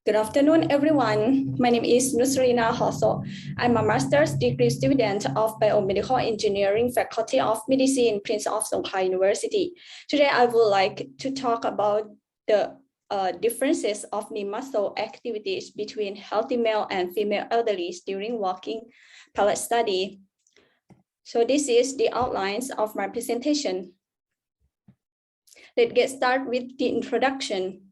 Good afternoon, everyone. My name is Nusreena Hohsoh. I'm a master's degree student of Biomedical Engineering Faculty of Medicine, Prince of Songkla University. Today, I would like to talk about the differences of knee muscle activities between healthy male and female elderlies during walking pilot study. So this is the outlines of my presentation. Let's get started with the introduction.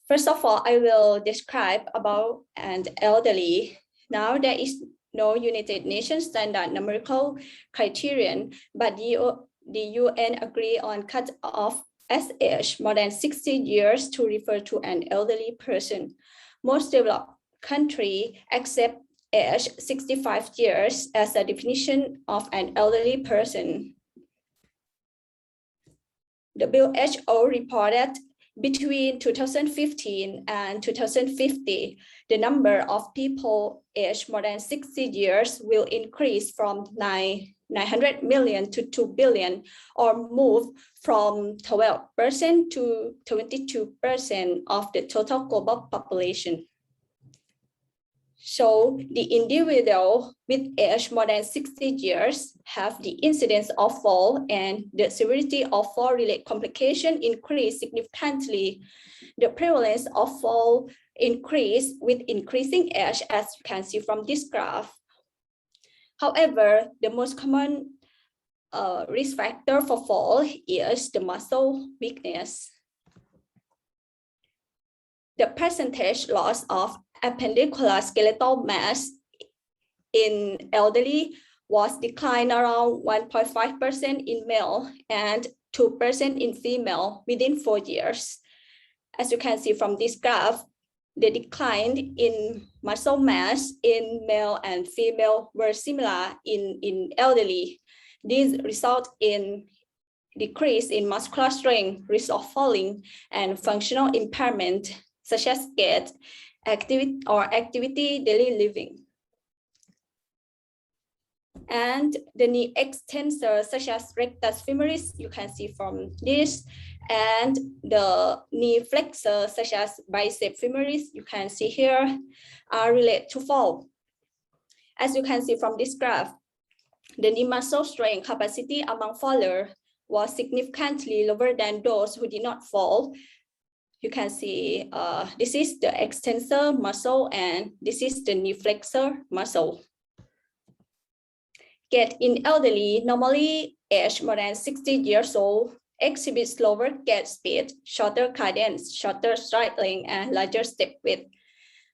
First of all, I will describe about an elderly. Now there is no United Nations standard numerical criterion, but the UN agree on cut-off as age more than 60 years to refer to an elderly person. Most developed countries accept age 65 years as a definition of an elderly person. WHO reported between 2015 and 2050, the number of people aged more than 60 years will increase from 900 million to 2 billion, or move from 12% to 22% of the total global population. So the individual with age more than 60 years have the incidence of fall and the severity of fall-related complication increase significantly. The prevalence of fall increase with increasing age, as you can see from this graph. However, the most common risk factor for fall is the muscle weakness. The percentage loss of appendicular skeletal mass in elderly was declined around 1.5% in male and 2% in female within 4 years. As you can see from this graph, the decline in muscle mass in male and female were similar in elderly. These result in decrease in muscular strength, risk of falling, and functional impairment, such as gait, activity daily living. And the knee extensors such as rectus femoris, you can see from this, and the knee flexors such as bicep femoris, you can see here, are related to fall. As you can see from this graph, the knee muscle strength capacity among fallers was significantly lower than those who did not fall. You can see this is the extensor muscle and this is the knee flexor muscle. Gait in elderly, normally aged more than 60 years old, exhibits slower gait speed, shorter cadence, shorter stride length, and larger step width.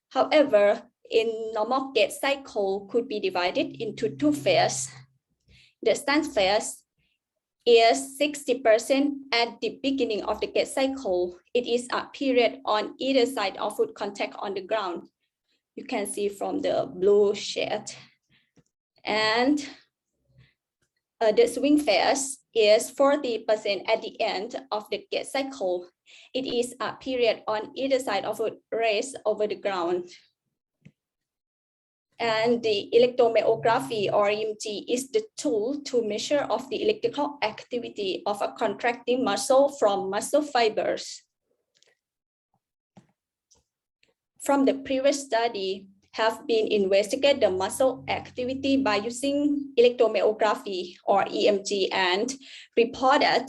However, in normal gait cycle could be divided into two phases. The stance phase is 60% at the beginning of the gait cycle. It is a period on either side of foot contact on the ground. You can see from the blue shade. And the swing phase is 40% at the end of the gait cycle. It is a period on either side of foot raised over the ground. And the electromyography or EMG is the tool to measure of the electrical activity of a contracting muscle from muscle fibers. From the previous study, have been investigated the muscle activity by using electromyography or EMG and reported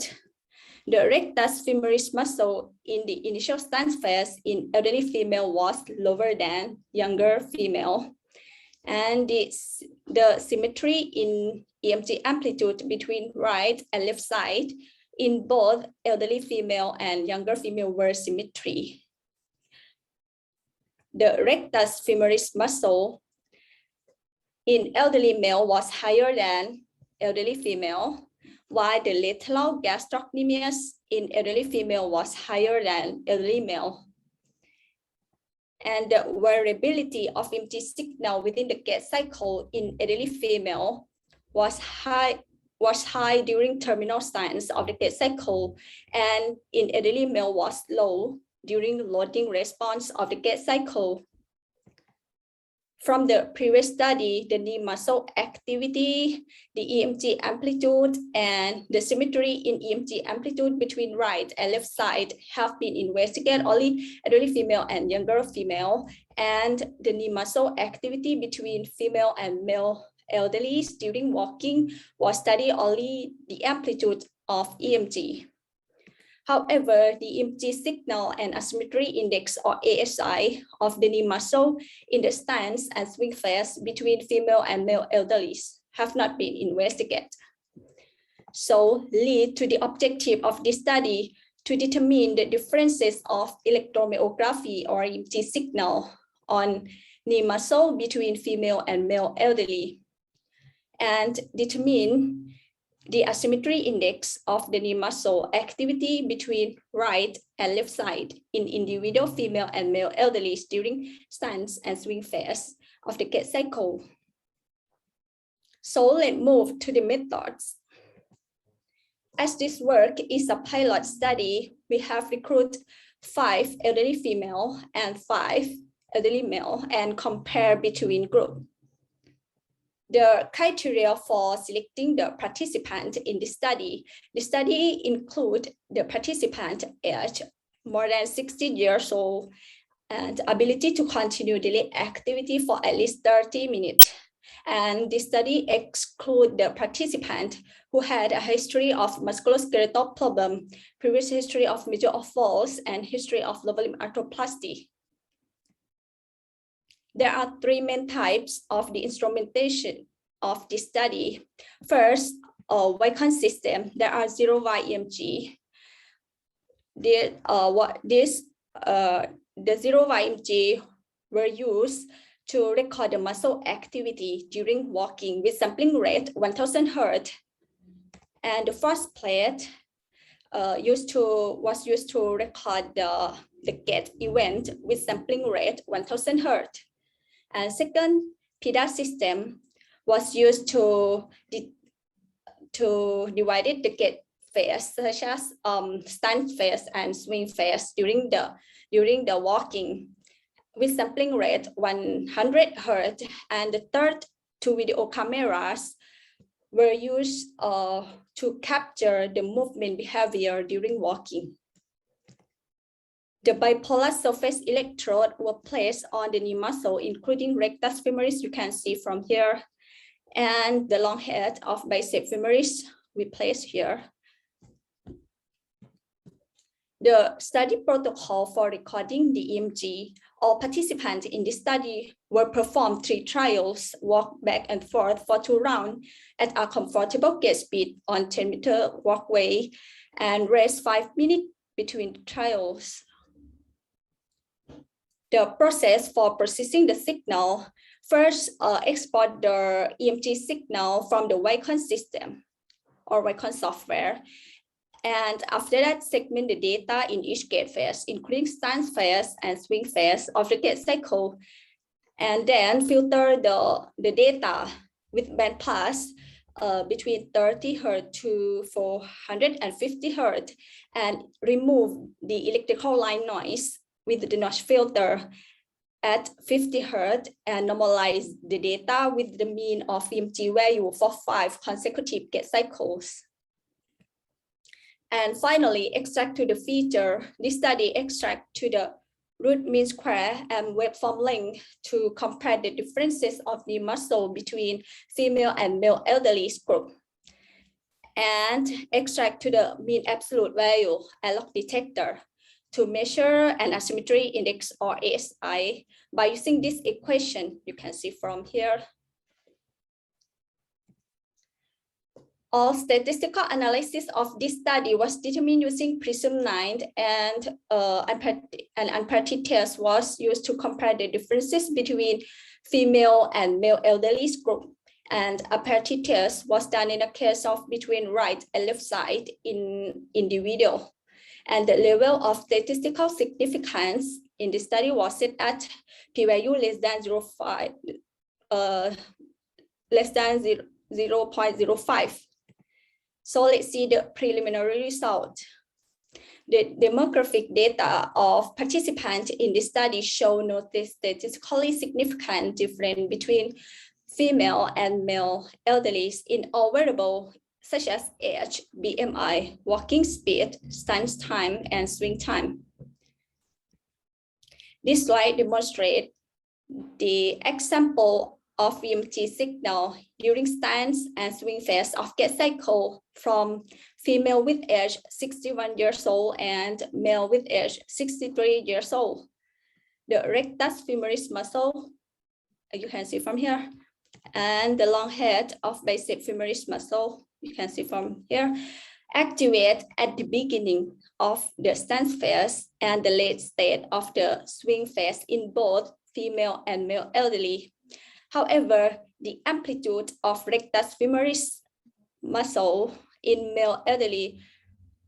the rectus femoris muscle in the initial stance phase in elderly female was lower than younger female. And the symmetry in EMG amplitude between right and left side in both elderly female and younger female were symmetry. The rectus femoris muscle in elderly male was higher than elderly female, while the lateral gastrocnemius in elderly female was higher than elderly male. And the variability of EMG signal within the gait cycle in elderly female was high during terminal stance of the gait cycle, and in elderly male was low during loading response of the gait cycle. From the previous study, the knee muscle activity, the EMG amplitude, and the symmetry in EMG amplitude between right and left side have been investigated only elderly female and younger female, and the knee muscle activity between female and male elderly during walking was studied only the amplitude of EMG. However, the EMG signal and asymmetry index, or ASI, of the knee muscle in the stance and swing phase between female and male elderlies have not been investigated. So, lead to the objective of this study to determine the differences of electromyography or EMG signal on knee muscle between female and male elderly, and determine the asymmetry index of the knee muscle activity between right and left side in individual female and male elderly during stance and swing phase of the gait cycle. So let's move to the methods. As this work is a pilot study, we have recruited 5 elderly female and 5 elderly male and compare between groups. The criteria for selecting the participant in the study include the participant age more than 60 years old and ability to continue daily activity for at least 30 minutes. And the study exclude the participant who had a history of musculoskeletal problem, previous history of major falls, and history of lower limb arthroplasty. There are 3 main types of the instrumentation of this study. First, Wacom system. There are 0Y EMG. The 0Y EMG were used to record the muscle activity during walking with sampling rate 1000 Hz. And the first plate was used to record the gait event with sampling rate 1000 Hz. And second, PIDA system was used to divide the gait phase, such as stance phase and swing phase during the walking with sampling rate 100 Hz. And the third, 2 video cameras were used to capture the movement behavior during walking. The bipolar surface electrode were placed on the knee muscle, including rectus femoris, you can see from here, and the long head of bicep femoris we place here. The study protocol for recording the EMG, all participants in the study were performed 3 trials, walk back and forth for 2 rounds at a comfortable gait speed on 10-meter walkway, and rest 5 minutes between the trials. The process for processing the signal, first export the EMG signal from the Wacom system or Wacom software. And after that, segment the data in each gait phase, including stance phase and swing phase of the gait cycle. And then filter the data with bandpass between 30 Hz to 450 Hz and remove the electrical line noise with the notch filter at 50 Hz and normalize the data with the mean of EMG value for 5 consecutive gait cycles. And finally, extract to the feature. This study extract to the root mean square and waveform length to compare the differences of the muscle between female and male elderly group. And extract to the mean absolute value analog detector to measure an asymmetry index or ASI by using this equation you can see from here. All statistical analysis of this study was determined using PRISM-9, and an unpaired test was used to compare the differences between female and male elderly group. And a paired test was done in a case of between right and left side in individual. And the level of statistical significance in the study was set at p-value less than 0.05. So let's see the preliminary result. The demographic data of participants in this study show no statistically significant difference between female and male elderly in all variables such as age, BMI, walking speed, stance time, and swing time. This slide demonstrates the example of VMT signal during stance and swing phase of gait cycle from female with age 61 years old and male with age 63 years old. The rectus femoris muscle, you can see from here, and the long head of bicep femoris muscle, you can see from here, activate at the beginning of the stance phase and the late state of the swing phase in both female and male elderly. However, the amplitude of rectus femoris muscle in male elderly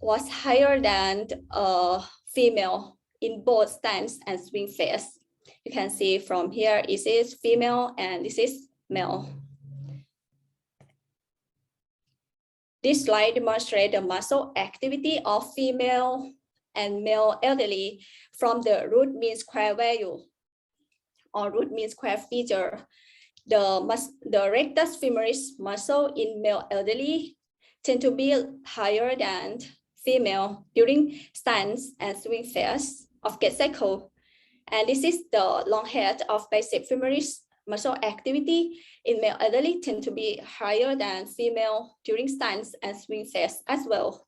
was higher than female in both stance and swing phase. You can see from here, this is female and this is male. This slide demonstrates the muscle activity of female and male elderly from the root mean square value or root mean square feature. The rectus femoris muscle in male elderly tend to be higher than female during stance and swing phase of gait cycle. And this is the long head of bicep femoris muscle activity in male elderly tend to be higher than female during stance and swing phase as well.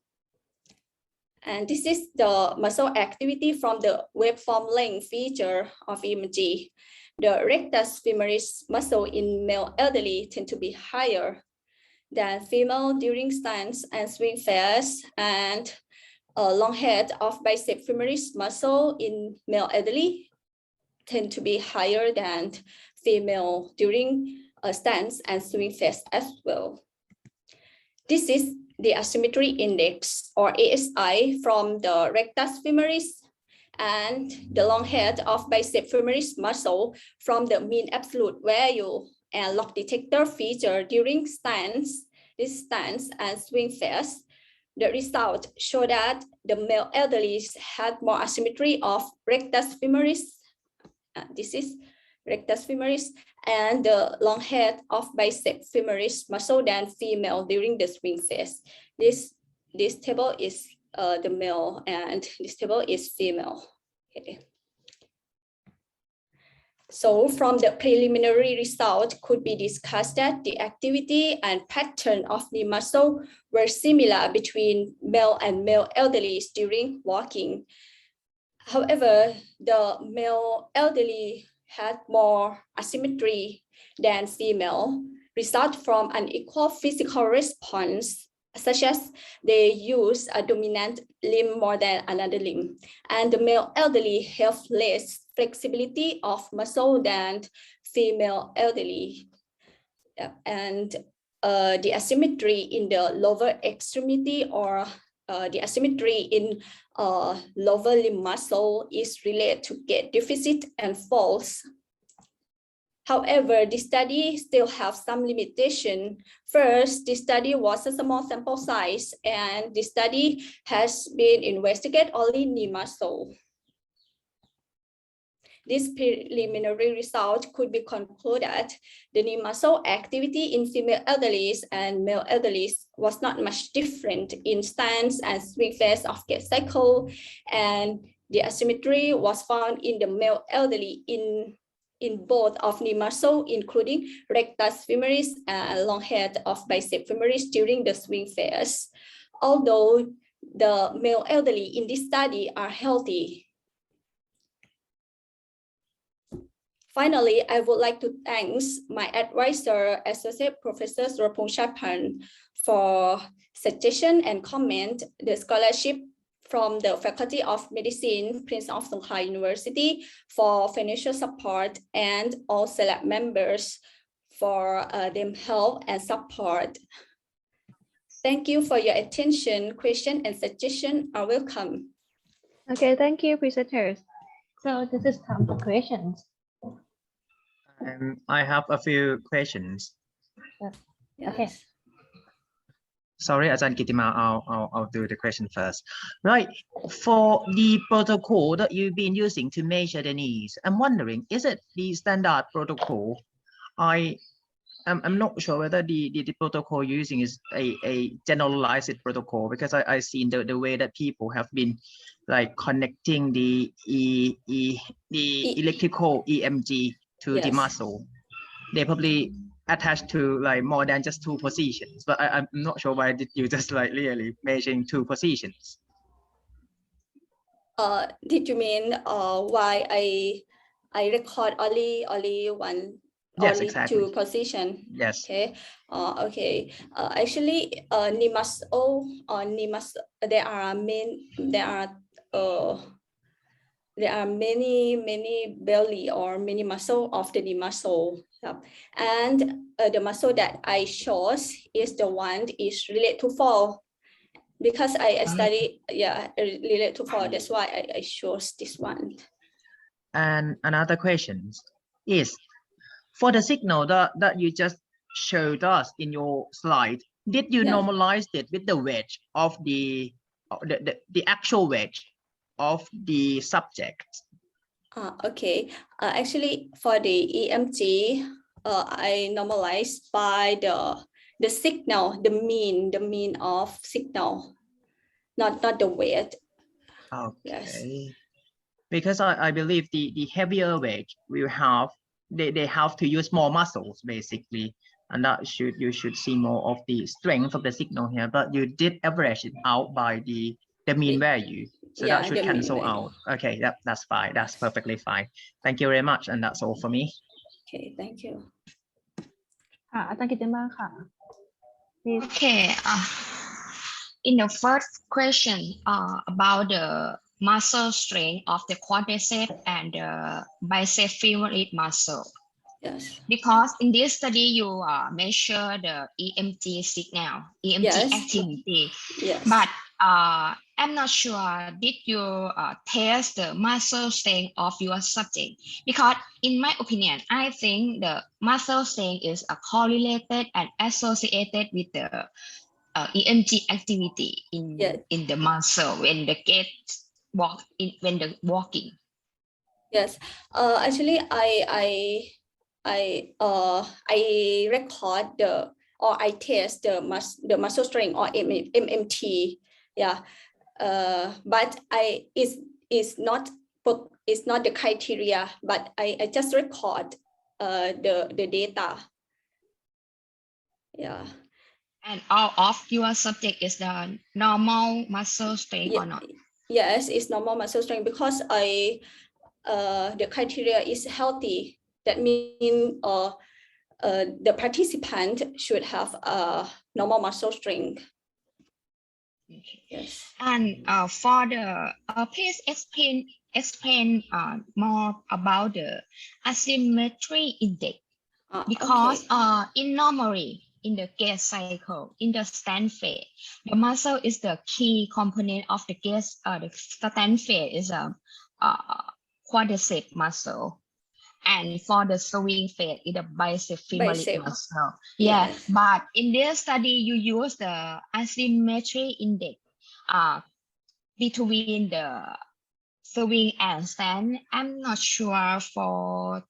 And this is the muscle activity from the waveform length feature of EMG. The rectus femoris muscle in male elderly tend to be higher than female during stance and swing phase, and a long head of bicep femoris muscle in male elderly tend to be higher than female during a stance and swing phase as well. This is the asymmetry index or ASI from the rectus femoris and the long head of bicep femoris muscle from the mean absolute value and lock detector feature during stance, this stance and swing phase. The result show that the male elderly had more asymmetry of rectus femoris. This is rectus femoris and the long head of bicep femoris muscle than female during the swing phase. This table is the male and this table is female. Okay. So from the preliminary result could be discussed that the activity and pattern of the muscle were similar between male and male elderly during walking. However, the male elderly had more asymmetry than female, result from unequal physical response, such as they use a dominant limb more than another limb. And the male elderly have less flexibility of muscle than female elderly. And the asymmetry in the lower extremity or the asymmetry in lower limb muscle is related to gait deficit and falls. However, the study still have some limitation. First, the study was a small sample size and the study has been investigated only knee muscle. This preliminary result could be concluded the knee muscle activity in female elderly and male elderly was not much different in stance and swing phase of gait cycle, and the asymmetry was found in the male elderly in both of knee muscle, including rectus femoris and long head of bicep femoris during the swing phase. Although the male elderly in this study are healthy. Finally, I would like to thank my advisor, Associate Professor Surapong Chapan, for suggestion and comment, the scholarship from the Faculty of Medicine, Prince of Songkla University for financial support, and all select members for them help and support. Thank you for your attention. Question and suggestion are welcome. Okay, thank you, presenters. So this is time for questions. I have a few questions. Okay. Sorry, Ajahn Kitima, I'll do the question first. Right, for the protocol that you've been using to measure the needs, I'm wondering, is it the standard protocol? I'm not sure whether the protocol you're using is a generalized protocol, because I seen the way that people have been like connecting the electrical EMG to the Yes. muscle. They probably attached to like more than just 2 positions, but I'm not sure why did you just like really measuring 2 positions. Did you mean why I record only one, Yes, only exactly. 2 position? Yes. Okay. Okay. Actually, knee muscle there are many belly or many muscle of the knee muscle. Yep. And the muscle that I chose is the one is related to fall, because I study related to fall. That's why I chose this one. And another question is, for the signal that you just showed us in your slide, did you normalize it with the weight of the actual weight of the subject? Okay. Actually, for the EMG, I normalized by the signal, the mean of signal, not the weight. Okay. Yes. Because I believe the heavier weight will have they have to use more muscles basically, and that you should see more of the strength of the signal here, but you did average it out by the mean value, so that should cancel out. Okay, that's fine, that's perfectly fine. Thank you very much, and that's all for me. Okay, thank you. อาจารย์กิตติมาค่ะ Please. Okay. In the first question, about the muscle strength of the quadricep and the bicep femoral muscle. Yes. Because in this study, you measure the EMG signal, EMG activity. Yes. But I'm not sure, did you test the muscle strength of your subject? Because in my opinion, I think the muscle strength is correlated and associated with the EMG activity in the muscle when the when the walking. Yes. Actually, I record I test the muscle strength or MMT. Yeah. But it's not the criteria, but I just record the data. Yeah. And all of your subject is the normal muscle strength or not? Yes, it's normal muscle strength, because the criteria is healthy. That means the participant should have a normal muscle strength. Okay. Yes. And for the please explain more about the asymmetry index, because normally in the gait cycle, in the stand phase, the muscle is the key component of the gait. The stand phase is a quadricep muscle, and for the swing phase, is the bicep femoral muscle. Yeah, but in this study, you use the asymmetry index between the swing and stand. I'm not sure for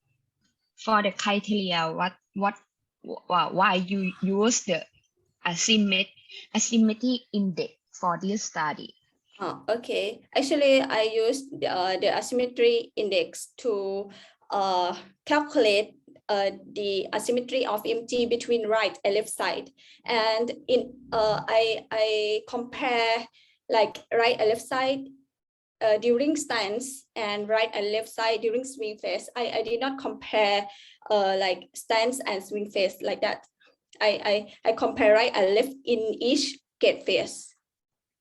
the criteria why you use the asymmetry index for this study. Okay. Actually, I use the asymmetry index to calculate the asymmetry of EMG between right and left side, and I compare like right and left side during stance and right and left side during swing phase. I did not compare like stance and swing phase like that. I compare right and left in each gait phase.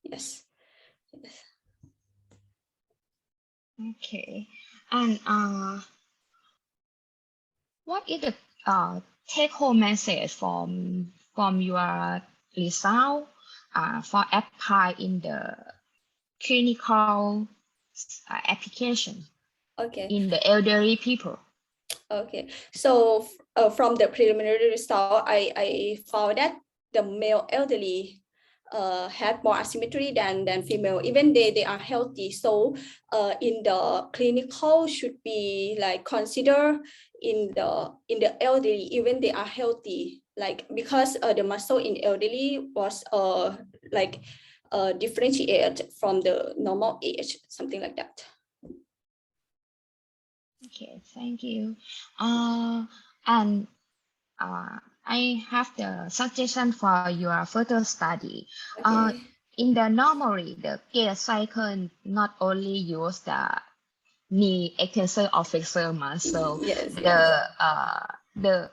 Yes. Okay. And what is the take-home message from your result for apply in the clinical application? Okay. In the elderly people. Okay. So from the preliminary result, I found that the male elderly have more asymmetry than female, even they are healthy. So in the clinical should be like consider in the elderly, even they are healthy, like because the muscle in elderly was like differentiate from the normal age, something like that. Okay, thank you. I have the suggestion for your further study. Okay. In the normally, the gait cycle not only use the knee extensor or flexor muscle, Yes. the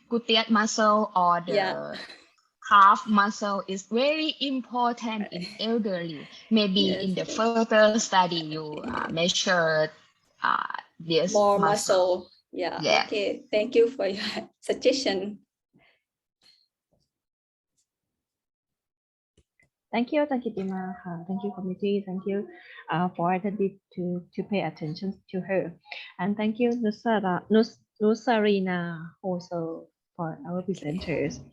gluteus muscle or the Yeah. calf muscle is very important in elderly. Maybe in Yes. the further study you measure this More muscle. muscle. Yeah. Yeah. Okay. Thank you for your suggestion. Thank you, Tima. Thank you, committee. Thank you for attending to pay attention to her. And thank you, Nusreena, also for our presenters.